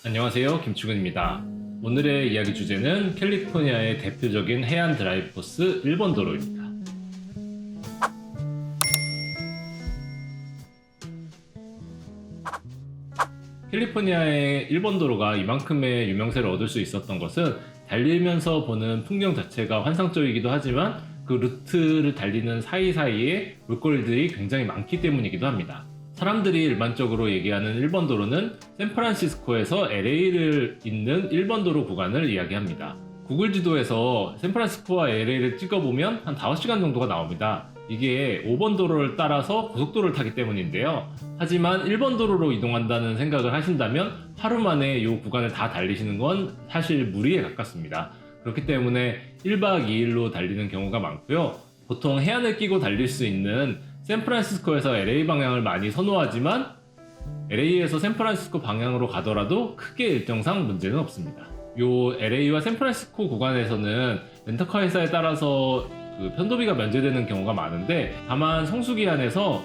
안녕하세요, 김충근입니다. 오늘의 이야기 주제는 캘리포니아의 대표적인 해안 드라이브 코스 1번 도로입니다. 캘리포니아의 1번 도로가 이만큼의 유명세를 얻을 수 있었던 것은 달리면서 보는 풍경 자체가 환상적이기도 하지만 그 루트를 달리는 사이사이에 볼거리들이 굉장히 많기 때문이기도 합니다. 사람들이 일반적으로 얘기하는 1번 도로는 샌프란시스코에서 LA를 잇는 1번 도로 구간을 이야기합니다. 구글 지도에서 샌프란시스코와 LA를 찍어보면 한 5시간 정도가 나옵니다. 이게 5번 도로를 따라서 고속도로를 타기 때문인데요. 하지만 1번 도로로 이동한다는 생각을 하신다면 하루 만에 이 구간을 다 달리시는 건 사실 무리에 가깝습니다. 그렇기 때문에 1박 2일로 달리는 경우가 많고요. 보통 해안을 끼고 달릴 수 있는 샌프란시스코에서 LA 방향을 많이 선호하지만 LA에서 샌프란시스코 방향으로 가더라도 크게 일정상 문제는 없습니다. 요 LA와 샌프란시스코 구간에서는 렌터카 회사에 따라서 그 편도비가 면제되는 경우가 많은데, 다만 성수기 안에서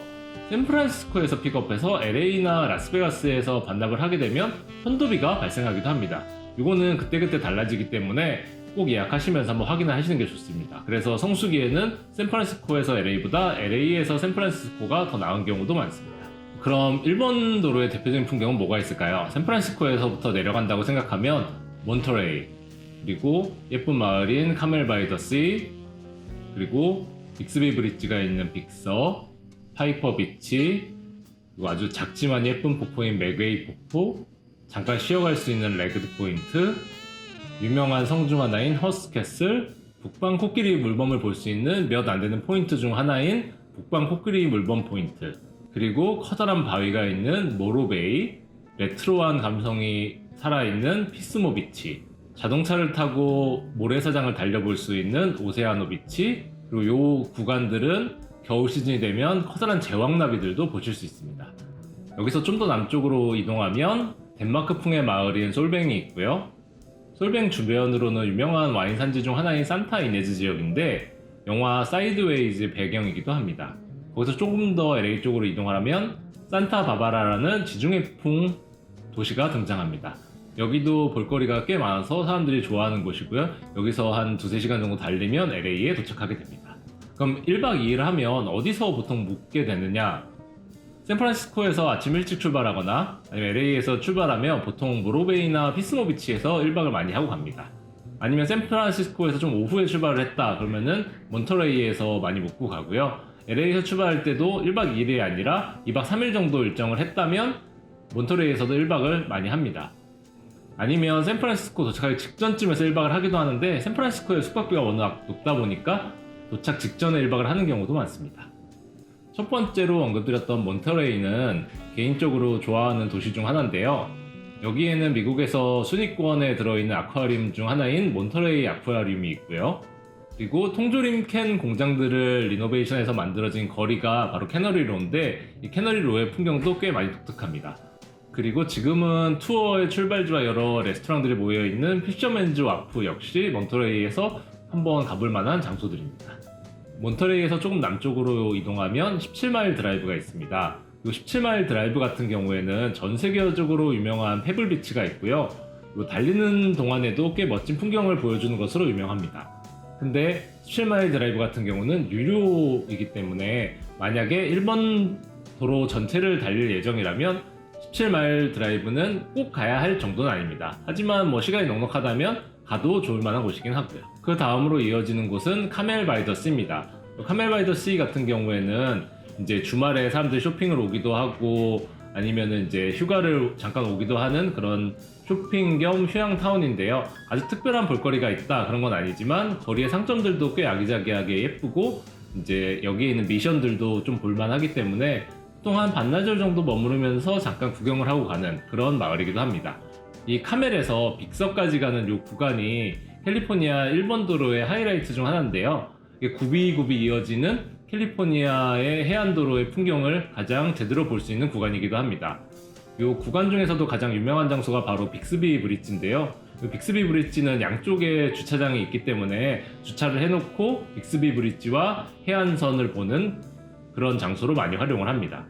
샌프란시스코에서 픽업해서 LA나 라스베가스에서 반납을 하게 되면 편도비가 발생하기도 합니다. 이거는 그때그때 달라지기 때문에 꼭 예약하시면서 한번 확인을 하시는 게 좋습니다. 그래서 성수기에는 샌프란시스코에서 LA보다 LA에서 샌프란시스코가 더 나은 경우도 많습니다. 그럼 1번 도로의 대표적인 풍경은 뭐가 있을까요? 샌프란시스코에서부터 내려간다고 생각하면 몬터레이, 그리고 예쁜 마을인 카멜 바이 더 씨, 그리고 빅스비 브릿지가 있는 빅서, 파이퍼 비치, 그리고 아주 작지만 예쁜 폭포인 맥웨이 폭포, 잠깐 쉬어갈 수 있는 레그드 포인트, 유명한 성 중 하나인 허스캐슬, 북방 코끼리 물범을 볼 수 있는 몇 안 되는 포인트 중 하나인 북방 코끼리 물범 포인트, 그리고 커다란 바위가 있는 모로베이, 레트로한 감성이 살아있는 피스모 비치, 자동차를 타고 모래사장을 달려볼 수 있는 오세아노 비치, 그리고 요 구간들은 겨울 시즌이 되면 커다란 제왕나비들도 보실 수 있습니다. 여기서 좀 더 남쪽으로 이동하면 덴마크풍의 마을인 솔뱅이 있고요. 솔뱅 주변으로는 유명한 와인 산지 중 하나인 산타 이네즈 지역인데 영화 사이드웨이즈 배경이기도 합니다. 거기서 조금 더 LA 쪽으로 이동하면 산타 바바라라는 지중해풍 도시가 등장합니다. 여기도 볼거리가 꽤 많아서 사람들이 좋아하는 곳이고요. 여기서 한 2-3시간 정도 달리면 LA에 도착하게 됩니다. 그럼 1박 2일을 하면 어디서 보통 묵게 되느냐? 샌프란시스코에서 아침 일찍 출발하거나 아니면 LA에서 출발하면 보통 모로베이나 피스모 비치에서 1박을 많이 하고 갑니다. 아니면 샌프란시스코에서 좀 오후에 출발을 했다 그러면은 몬터레이에서 많이 묵고 가고요. LA에서 출발할 때도 1박 2일이 아니라 2박 3일 정도 일정을 했다면 몬터레이에서도 1박을 많이 합니다. 아니면 샌프란시스코 도착하기 직전쯤에서 1박을 하기도 하는데 샌프란시스코의 숙박비가 워낙 높다 보니까 도착 직전에 1박을 하는 경우도 많습니다. 첫 번째로 언급드렸던 몬터레이는 개인적으로 좋아하는 도시 중 하나인데요. 여기에는 미국에서 순위권에 들어있는 아쿠아리움 중 하나인 몬터레이 아쿠아리움이 있고요. 그리고 통조림 캔 공장들을 리노베이션해서 만들어진 거리가 바로 캐너리로인데 이 캐너리로의 풍경도 꽤 많이 독특합니다. 그리고 지금은 투어의 출발지와 여러 레스토랑들이 모여있는 피셔맨즈 와프 역시 몬터레이에서 한번 가볼 만한 장소들입니다. 몬터레이에서 조금 남쪽으로 이동하면 17마일 드라이브가 있습니다. 이 17마일 드라이브 같은 경우에는 전 세계적으로 유명한 페블 비치가 있고요. 그리고 달리는 동안에도 꽤 멋진 풍경을 보여주는 것으로 유명합니다. 근데 17마일 드라이브 같은 경우는 유료이기 때문에 만약에 1번 도로 전체를 달릴 예정이라면 17마일 드라이브는 꼭 가야 할 정도는 아닙니다. 하지만 시간이 넉넉하다면 가도 좋을 만한 곳이긴 하고요. 그 다음으로 이어지는 곳은 카멜 바이 더 씨입니다. 카멜 바이 더 씨 같은 경우에는 이제 주말에 사람들이 쇼핑을 오기도 하고 아니면은 이제 휴가를 잠깐 오기도 하는 그런 쇼핑 겸 휴양 타운인데요. 아주 특별한 볼거리가 있다 그런 건 아니지만 거리의 상점들도 꽤 아기자기하게 예쁘고 이제 여기에 있는 미션들도 좀 볼만하기 때문에 보통 한 반나절 정도 머무르면서 잠깐 구경을 하고 가는 그런 마을이기도 합니다. 이 카멜에서 빅서까지 가는 이 구간이 캘리포니아 1번 도로의 하이라이트 중 하나인데요. 이게 굽이굽이 이어지는 캘리포니아의 해안도로의 풍경을 가장 제대로 볼 수 있는 구간이기도 합니다. 이 구간 중에서도 가장 유명한 장소가 바로 빅스비 브릿지인데요. 이 빅스비 브릿지는 양쪽에 주차장이 있기 때문에 주차를 해놓고 빅스비 브릿지와 해안선을 보는 그런 장소로 많이 활용을 합니다.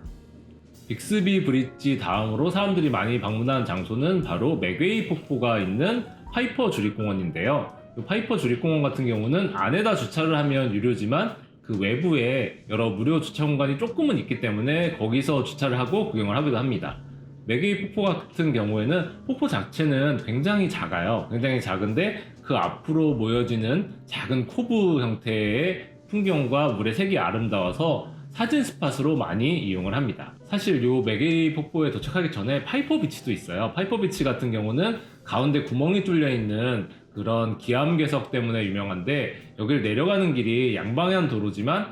빅스비 브릿지 다음으로 사람들이 많이 방문하는 장소는 바로 맥웨이 폭포가 있는 파이퍼 주립공원인데요. 파이퍼 주립공원 같은 경우는 안에다 주차를 하면 유료지만 그 외부에 여러 무료 주차 공간이 조금은 있기 때문에 거기서 주차를 하고 구경을 하기도 합니다. 맥웨이 폭포 같은 경우에는 폭포 자체는 굉장히 작아요. 굉장히 작은데 그 앞으로 모여지는 작은 코브 형태의 풍경과 물의 색이 아름다워서 사진 스팟으로 많이 이용을 합니다. 사실 요 맥웨이 폭포에 도착하기 전에 파이퍼 비치도 있어요. 파이퍼 비치 같은 경우는 가운데 구멍이 뚫려 있는 그런 기암괴석 때문에 유명한데, 여기를 내려가는 길이 양방향 도로지만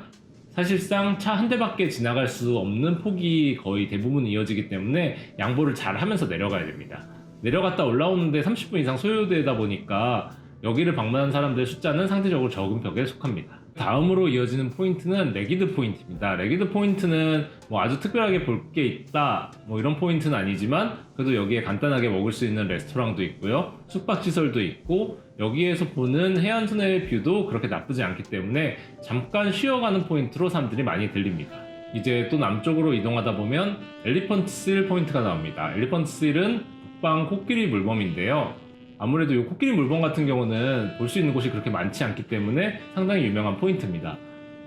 사실상 차 한 대밖에 지나갈 수 없는 폭이 거의 대부분 이어지기 때문에 양보를 잘 하면서 내려가야 됩니다. 내려갔다 올라오는데 30분 이상 소요되다 보니까 여기를 방문한 사람들의 숫자는 상대적으로 적은 벽에 속합니다. 다음으로 이어지는 포인트는 레기드 포인트입니다. 레기드 포인트는 뭐 아주 특별하게 볼 게 있다 뭐 이런 포인트는 아니지만, 그래도 여기에 간단하게 먹을 수 있는 레스토랑도 있고요, 숙박시설도 있고, 여기에서 보는 해안순의 뷰도 그렇게 나쁘지 않기 때문에 잠깐 쉬어가는 포인트로 사람들이 많이 들립니다. 이제 또 남쪽으로 이동하다 보면 엘리펀트 실 포인트가 나옵니다. 엘리펀트 실은 북방 코끼리 물범인데요, 아무래도 이 코끼리 물범 같은 경우는 볼 수 있는 곳이 그렇게 많지 않기 때문에 상당히 유명한 포인트입니다.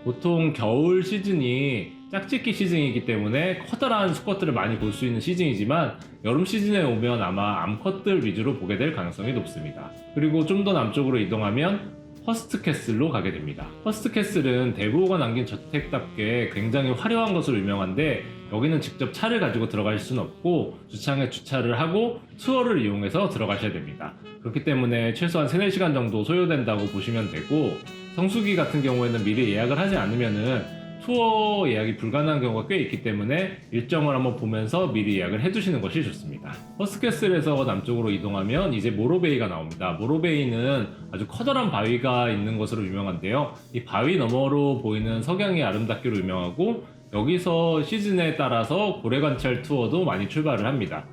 보통 겨울 시즌이 짝짓기 시즌이기 때문에 커다란 수컷들을 많이 볼 수 있는 시즌이지만, 여름 시즌에 오면 아마 암컷들 위주로 보게 될 가능성이 높습니다. 그리고 좀 더 남쪽으로 이동하면 허스트 캐슬로 가게 됩니다. 허스트 캐슬은 대부호가 남긴 저택답게 굉장히 화려한 것으로 유명한데, 여기는 직접 차를 가지고 들어갈 수는 없고 주차장에 주차를 하고 투어를 이용해서 들어가셔야 됩니다. 그렇기 때문에 최소한 3, 4시간 정도 소요된다고 보시면 되고, 성수기 같은 경우에는 미리 예약을 하지 않으면은 투어 예약이 불가능한 경우가 꽤 있기 때문에 일정을 한번 보면서 미리 예약을 해두시는 것이 좋습니다. 허스캐슬에서 남쪽으로 이동하면 이제 모로베이가 나옵니다. 모로베이는 아주 커다란 바위가 있는 것으로 유명한데요, 이 바위 너머로 보이는 석양이 아름답기로 유명하고, 여기서 시즌에 따라서 고래관찰 투어도 많이 출발을 합니다.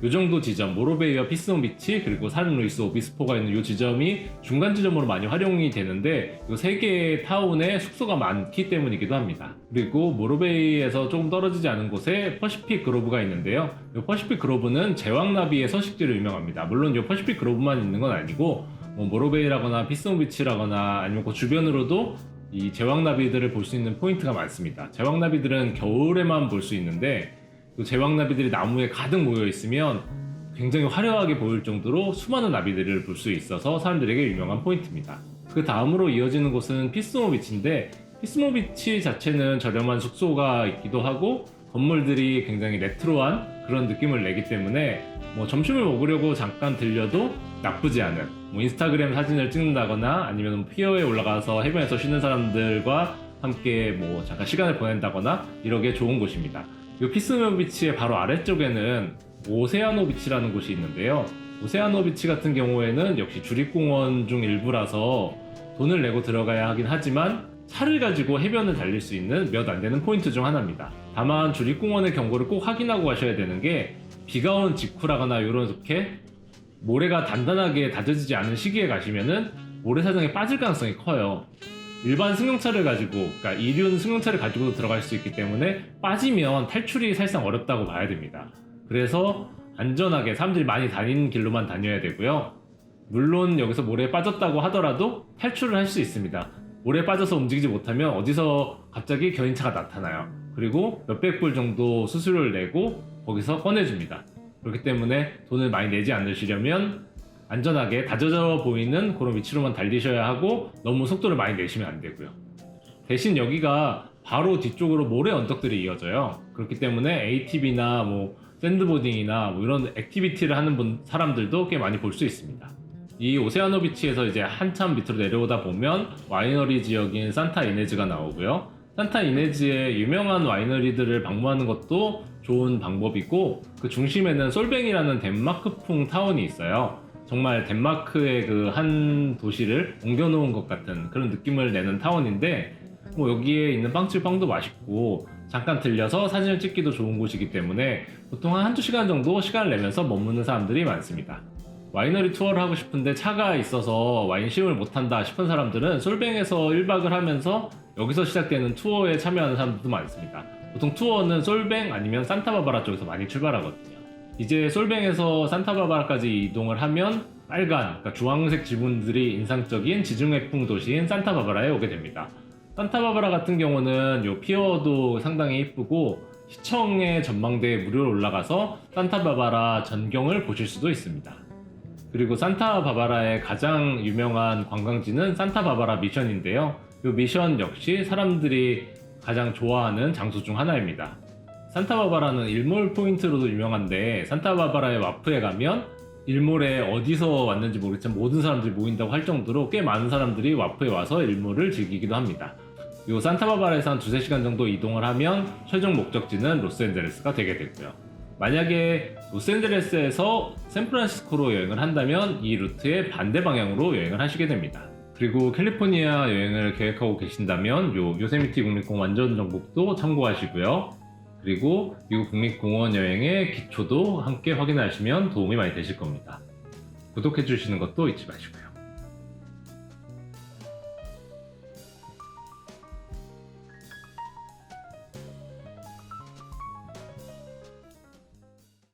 이 정도 지점, 모로베이와 피스온 비치 그리고 산 루이스 오비스포가 있는 이 지점이 중간 지점으로 많이 활용이 되는데, 이 세 개의 타운에 숙소가 많기 때문이기도 합니다. 그리고 모로베이에서 조금 떨어지지 않은 곳에 퍼시픽 그로브가 있는데요, 이 퍼시픽 그로브는 제왕나비의 서식지로 유명합니다. 물론 이 퍼시픽 그로브만 있는 건 아니고 모로베이라거나 피스온 비치라거나 아니면 그 주변으로도 이 제왕나비들을 볼 수 있는 포인트가 많습니다. 제왕나비들은 겨울에만 볼 수 있는데, 그 제왕나비들이 나무에 가득 모여 있으면 굉장히 화려하게 보일 정도로 수많은 나비들을 볼 수 있어서 사람들에게 유명한 포인트입니다. 그 다음으로 이어지는 곳은 피스모 비치인데, 피스모 비치 자체는 저렴한 숙소가 있기도 하고 건물들이 굉장히 레트로한 그런 느낌을 내기 때문에 뭐 점심을 먹으려고 잠깐 들려도 나쁘지 않은, 뭐 인스타그램 사진을 찍는다거나 아니면 피어에 올라가서 해변에서 쉬는 사람들과 함께 뭐 잠깐 시간을 보낸다거나 이러기에 좋은 곳입니다. 이 피스모 비치의 바로 아래쪽에는 오세아노 비치라는 곳이 있는데요, 오세아노 비치 같은 경우에는 역시 주립공원 중 일부라서 돈을 내고 들어가야 하긴 하지만 차를 가지고 해변을 달릴 수 있는 몇 안 되는 포인트 중 하나입니다. 다만 주립공원의 경고를 꼭 확인하고 가셔야 되는 게, 비가 온 직후라거나 이렇게 모래가 단단하게 다져지지 않은 시기에 가시면은 모래사장에 빠질 가능성이 커요. 일반 승용차를 가지고, 그러니까 이륜 승용차를 가지고 들어갈 수 있기 때문에 빠지면 탈출이 사실상 어렵다고 봐야 됩니다. 그래서 안전하게 사람들이 많이 다니는 길로만 다녀야 되고요. 물론 여기서 모래에 빠졌다고 하더라도 탈출을 할 수 있습니다. 모래에 빠져서 움직이지 못하면 어디서 갑자기 견인차가 나타나요. 그리고 몇백 불 정도 수수료를 내고 거기서 꺼내줍니다. 그렇기 때문에 돈을 많이 내지 않으시려면 안전하게 다져져 보이는 그런 위치로만 달리셔야 하고, 너무 속도를 많이 내시면 안 되고요. 대신 여기가 바로 뒤쪽으로 모래 언덕들이 이어져요. 그렇기 때문에 ATV나 뭐 샌드보딩이나 뭐 이런 액티비티를 하는 사람들도 꽤 많이 볼 수 있습니다. 이 오세아노 비치에서 이제 한참 밑으로 내려오다 보면 와이너리 지역인 산타 이네즈가 나오고요. 산타 이네즈의 유명한 와이너리들을 방문하는 것도 좋은 방법이고, 그 중심에는 솔뱅이라는 덴마크풍 타운이 있어요. 정말 덴마크의 그 한 도시를 옮겨놓은 것 같은 그런 느낌을 내는 타운인데, 뭐 여기에 있는 빵집 빵도 맛있고 잠깐 들려서 사진을 찍기도 좋은 곳이기 때문에 보통 한 1~2시간 정도 시간을 내면서 머무는 사람들이 많습니다. 와이너리 투어를 하고 싶은데 차가 있어서 와인 시음을 못한다 싶은 사람들은 솔뱅에서 1박을 하면서 여기서 시작되는 투어에 참여하는 사람들도 많습니다. 보통 투어는 솔뱅 아니면 산타바바라 쪽에서 많이 출발하거든요. 이제 솔뱅에서 산타바바라까지 이동을 하면 빨간, 그러니까 주황색 지붕들이 인상적인 지중해풍 도시인 산타바바라에 오게 됩니다. 산타바바라 같은 경우는 요 피어도 상당히 이쁘고 시청의 전망대에 무료로 올라가서 산타바바라 전경을 보실 수도 있습니다. 그리고 산타바바라의 가장 유명한 관광지는 산타바바라 미션인데요. 이 미션 역시 사람들이 가장 좋아하는 장소 중 하나입니다. 산타바바라는 일몰 포인트로도 유명한데 산타바바라의 와프에 가면 일몰에 어디서 왔는지 모르겠지만 모든 사람들이 모인다고 할 정도로 꽤 많은 사람들이 와프에 와서 일몰을 즐기기도 합니다. 이 산타바바라에서 한 2-3시간 정도 이동을 하면 최종 목적지는 로스앤젤레스가 되게 되고요. 만약에 로스앤젤레스에서 샌프란시스코로 여행을 한다면 이 루트의 반대 방향으로 여행을 하시게 됩니다. 그리고 캘리포니아 여행을 계획하고 계신다면 요세미티 국립공원 완전 정복도 참고하시고요. 그리고 미국 국립공원 여행의 기초도 함께 확인하시면 도움이 많이 되실 겁니다. 구독해 주시는 것도 잊지 마시고요.